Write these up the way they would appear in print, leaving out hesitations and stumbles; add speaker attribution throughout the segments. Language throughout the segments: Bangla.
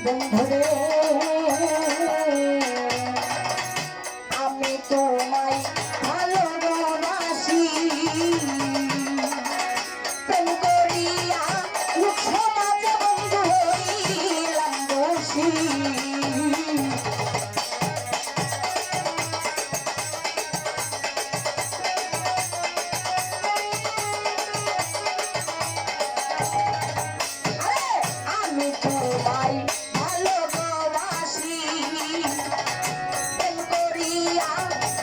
Speaker 1: বন্ধুরে আমি তোমায় ভালোবাসি প্রেম করিয়া লোক সমাজে বন্ধু হইলাম দোষী আমি তোমায় ভালোবাসি প্রেম করিয়া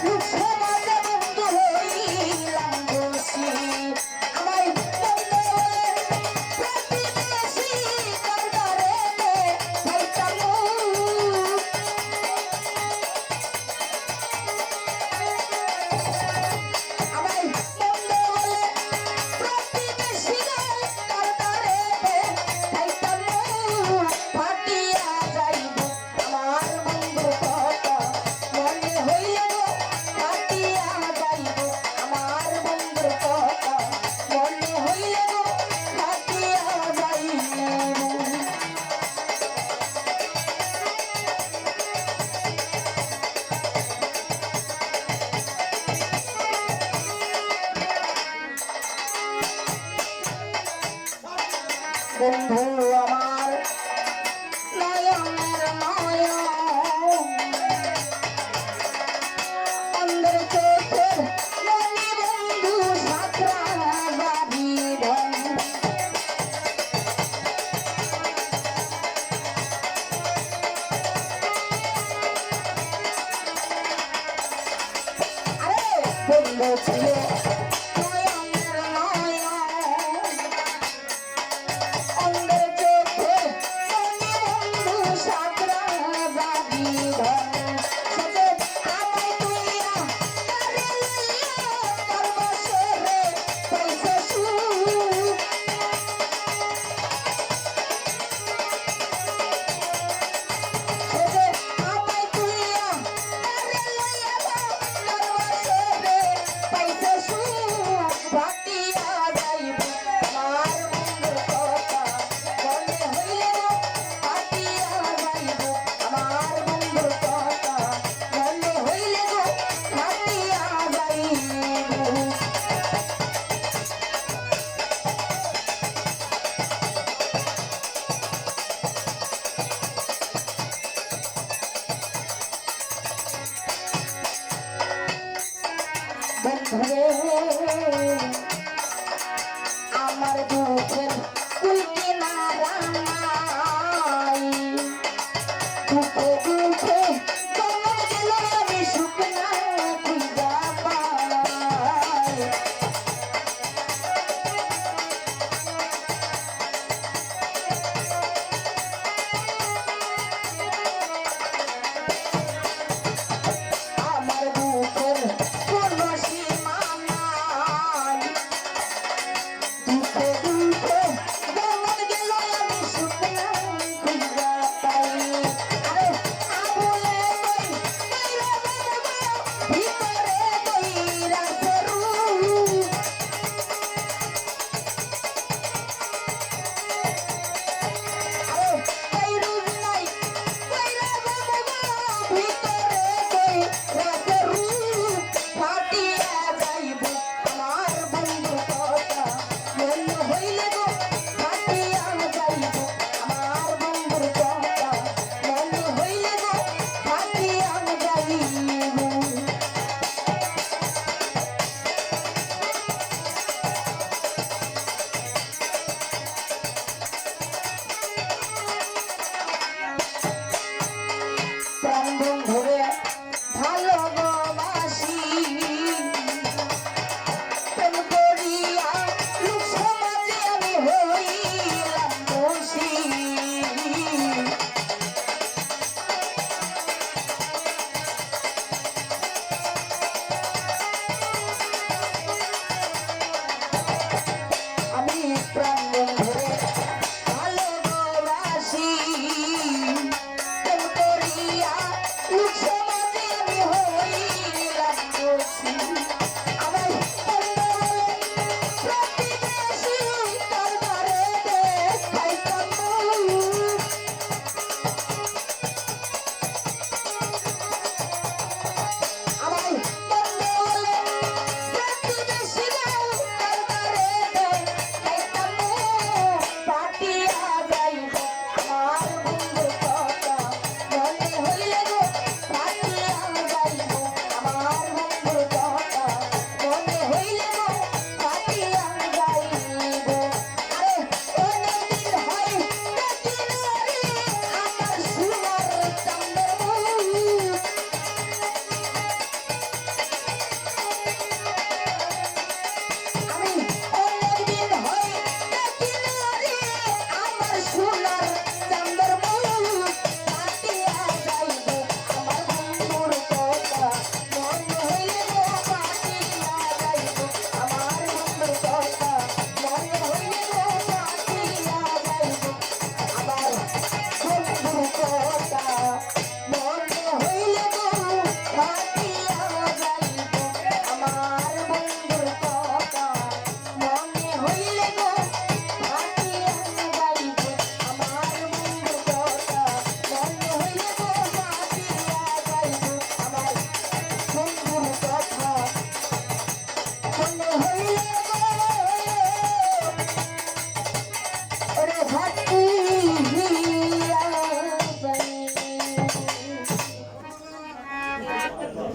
Speaker 1: লোক সমাজে বন্ধু হইলাম দোষী আমায় বন্ধু প্রতিবেশী করবারে ভাইটামু আমায় বন্ধু প্রতিবেশী করবারে ভাইটামু ফাটিয়া যাইব আমার বন্ধু কথা মনে হইল ফাটিয়া যাইব আমার বন্ধু কথা মনে হইল ফাটিয়া যাইব বন্ধু আমার নয়নের নয়ন অন্ধের চোখের মনি বন্ধু সাঁতরা বাবির আরে বন্ধু ছিল নয়নের নয়ন অন্ধের চোখের মনি বন্ধু সাঁতরা বাবির সজে আমায় তুইয়া কারে লইয়া করবসরে পয়সা সুখ সজে আমায় তুইয়া কারে লইয়া করবসরে পয়সা সুখ ভাটিয়া যাইব আমার বন্ধুর কথা মনে হইল ভাটিয়া যাইব আমার বন্ধুর কথা মনে হইল ভাটিয়া যাইব বন্ধুরে আমার দুঃখের কুল কিনারা নাই দুঃখে